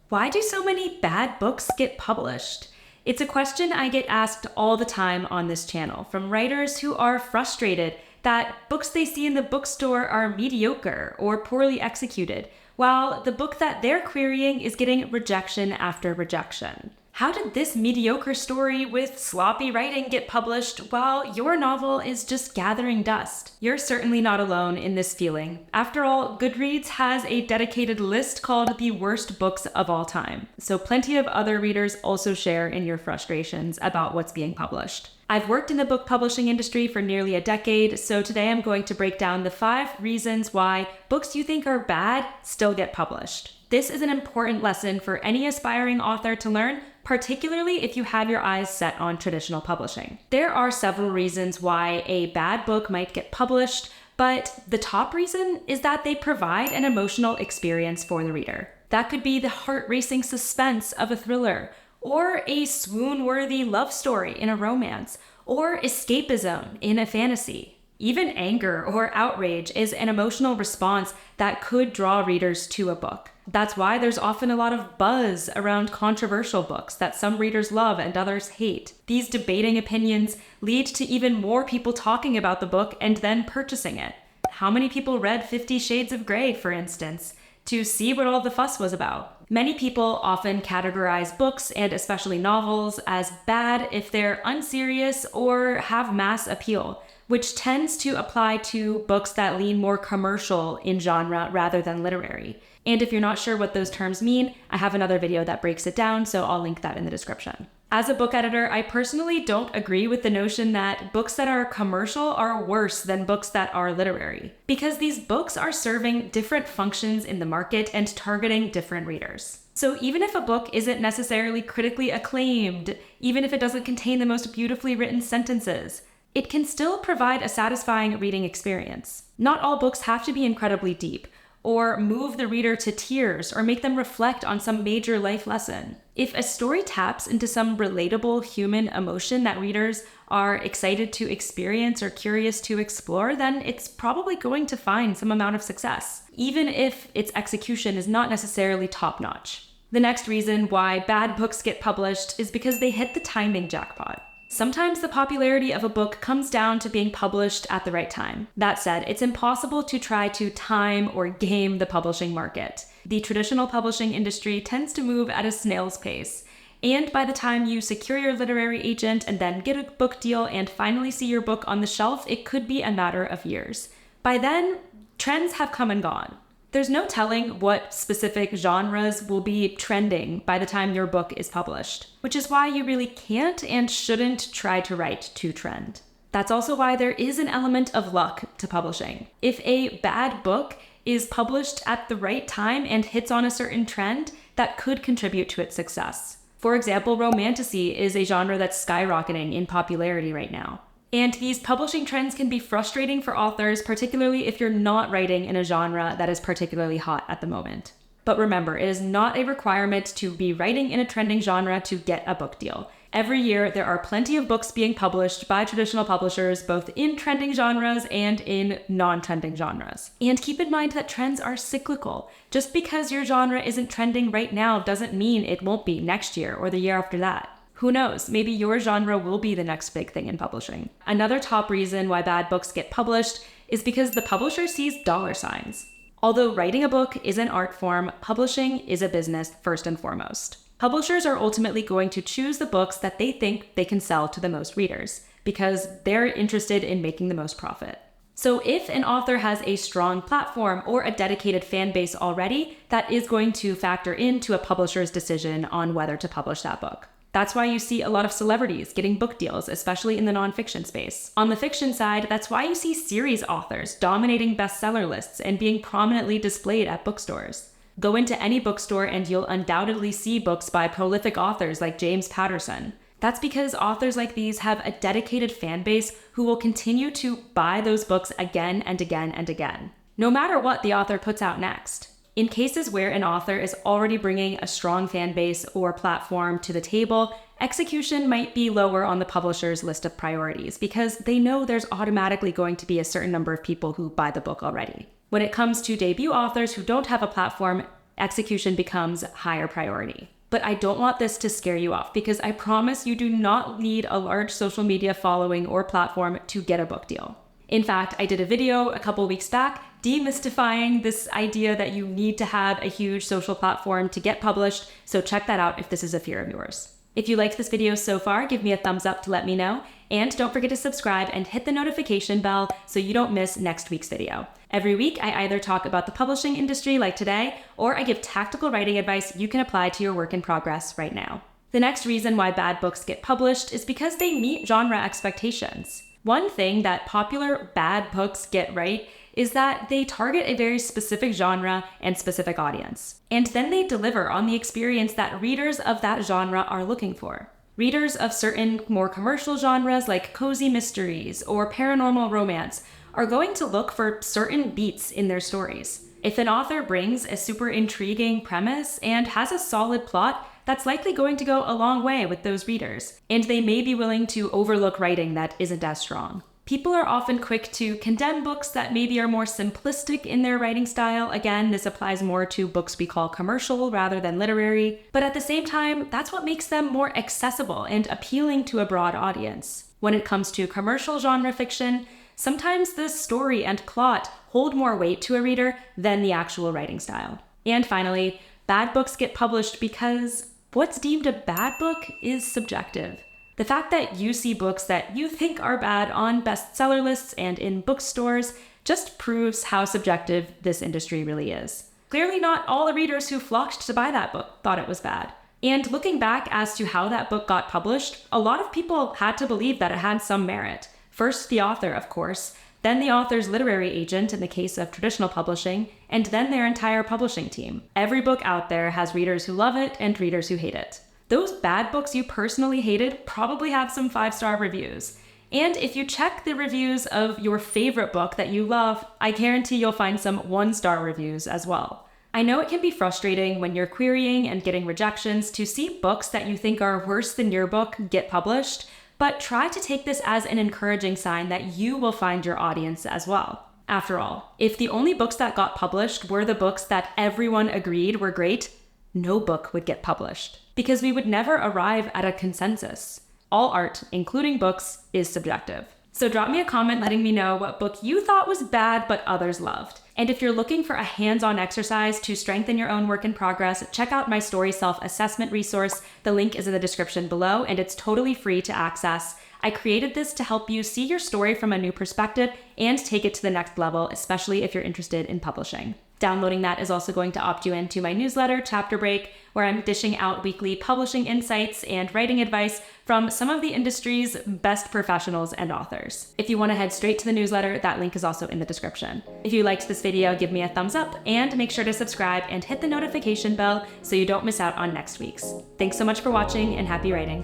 Why do so many bad books get published? It's a question I get asked all the time on this channel from writers who are frustrated that books they see in the bookstore are mediocre or poorly executed, while the book that they're querying is getting rejection after rejection. How did this mediocre story with sloppy writing get published while your novel is just gathering dust? You're certainly not alone in this feeling. After all, Goodreads has a dedicated list called the worst books of all time, so plenty of other readers also share in your frustrations about what's being published. I've worked in the book publishing industry for nearly a decade, so today I'm going to break down the 5 reasons why books you think are bad still get published. This is an important lesson for any aspiring author to learn, particularly if you have your eyes set on traditional publishing. There are several reasons why a bad book might get published, but the top reason is that they provide an emotional experience for the reader. That could be the heart-racing suspense of a thriller, or a swoon-worthy love story in a romance, or escapism in a fantasy. Even anger or outrage is an emotional response that could draw readers to a book. That's why there's often a lot of buzz around controversial books that some readers love and others hate. These debating opinions lead to even more people talking about the book and then purchasing it. How many people read 50 Shades of Grey, for instance, to see what all the fuss was about? Many people often categorize books, and especially novels, as bad if they're unserious or have mass appeal, which tends to apply to books that lean more commercial in genre rather than literary. And if you're not sure what those terms mean, I have another video that breaks it down, so I'll link that in the description. As a book editor, I personally don't agree with the notion that books that are commercial are worse than books that are literary, because these books are serving different functions in the market and targeting different readers. So even if a book isn't necessarily critically acclaimed, even if it doesn't contain the most beautifully written sentences, it can still provide a satisfying reading experience. Not all books have to be incredibly deep, or move the reader to tears, or make them reflect on some major life lesson. If a story taps into some relatable human emotion that readers are excited to experience or curious to explore, then it's probably going to find some amount of success, even if its execution is not necessarily top-notch. The next reason why bad books get published is because they hit the timing jackpot. Sometimes the popularity of a book comes down to being published at the right time. That said, it's impossible to try to time or game the publishing market. The traditional publishing industry tends to move at a snail's pace. And by the time you secure your literary agent and then get a book deal and finally see your book on the shelf, it could be a matter of years. By then, trends have come and gone. There's no telling what specific genres will be trending by the time your book is published, which is why you really can't and shouldn't try to write to trend. That's also why there is an element of luck to publishing. If a bad book is published at the right time and hits on a certain trend, that could contribute to its success. For example, romantasy is a genre that's skyrocketing in popularity right now. And these publishing trends can be frustrating for authors, particularly if you're not writing in a genre that is particularly hot at the moment. But remember, it is not a requirement to be writing in a trending genre to get a book deal. Every year, there are plenty of books being published by traditional publishers, both in trending genres and in non-trending genres. And keep in mind that trends are cyclical. Just because your genre isn't trending right now doesn't mean it won't be next year or the year after that. Who knows, maybe your genre will be the next big thing in publishing. Another top reason why bad books get published is because the publisher sees dollar signs. Although writing a book is an art form, publishing is a business first and foremost. Publishers are ultimately going to choose the books that they think they can sell to the most readers, because they're interested in making the most profit. So if an author has a strong platform or a dedicated fan base already, that is going to factor into a publisher's decision on whether to publish that book. That's why you see a lot of celebrities getting book deals, especially in the nonfiction space. On the fiction side, that's why you see series authors dominating bestseller lists and being prominently displayed at bookstores. Go into any bookstore and you'll undoubtedly see books by prolific authors like James Patterson. That's because authors like these have a dedicated fan base who will continue to buy those books again and again and again, no matter what the author puts out next. In cases where an author is already bringing a strong fan base or platform to the table, execution might be lower on the publisher's list of priorities because they know there's automatically going to be a certain number of people who buy the book already. When it comes to debut authors who don't have a platform, Execution becomes higher priority. But I don't want this to scare you off because I promise you do not need a large social media following or platform to get a book deal. In fact, I did a video a couple weeks back demystifying this idea that you need to have a huge social platform to get published, so check that out if this is a fear of yours. If you liked this video so far, give me a thumbs up to let me know, and don't forget to subscribe and hit the notification bell so you don't miss next week's video. Every week, I either talk about the publishing industry like today, or I give tactical writing advice you can apply to your work in progress right now. The next reason why bad books get published is because they meet genre expectations. One thing that popular bad books get right is that they target a very specific genre and specific audience. And then they deliver on the experience that readers of that genre are looking for. Readers of certain more commercial genres like cozy mysteries or paranormal romance are going to look for certain beats in their stories. If an author brings a super intriguing premise and has a solid plot, that's likely going to go a long way with those readers, and they may be willing to overlook writing that isn't as strong. People are often quick to condemn books that maybe are more simplistic in their writing style. Again, this applies more to books we call commercial rather than literary, but at the same time, that's what makes them more accessible and appealing to a broad audience. When it comes to commercial genre fiction, sometimes the story and plot hold more weight to a reader than the actual writing style. And finally, bad books get published because what's deemed a bad book is subjective. The fact that you see books that you think are bad on bestseller lists and in bookstores just proves how subjective this industry really is. Clearly not all the readers who flocked to buy that book thought it was bad. And looking back as to how that book got published, a lot of people had to believe that it had some merit. First the author, of course, then the author's literary agent in the case of traditional publishing, and then their entire publishing team. Every book out there has readers who love it and readers who hate it. Those bad books you personally hated probably have some 5-star reviews. And if you check the reviews of your favorite book that you love, I guarantee you'll find some 1-star reviews as well. I know it can be frustrating when you're querying and getting rejections to see books that you think are worse than your book get published, but try to take this as an encouraging sign that you will find your audience as well. After all, if the only books that got published were the books that everyone agreed were great, no book would get published, because we would never arrive at a consensus. All art, including books, is subjective. So drop me a comment letting me know what book you thought was bad but others loved. And if you're looking for a hands-on exercise to strengthen your own work in progress, check out my story self-assessment resource. The link is in the description below, and it's totally free to access. I created this to help you see your story from a new perspective and take it to the next level, especially if you're interested in publishing. Downloading that is also going to opt you into my newsletter, Chapter Break, where I'm dishing out weekly publishing insights and writing advice from some of the industry's best professionals and authors. If you want to head straight to the newsletter, that link is also in the description. If you liked this video, give me a thumbs up and make sure to subscribe and hit the notification bell so you don't miss out on next week's. Thanks so much for watching and happy writing.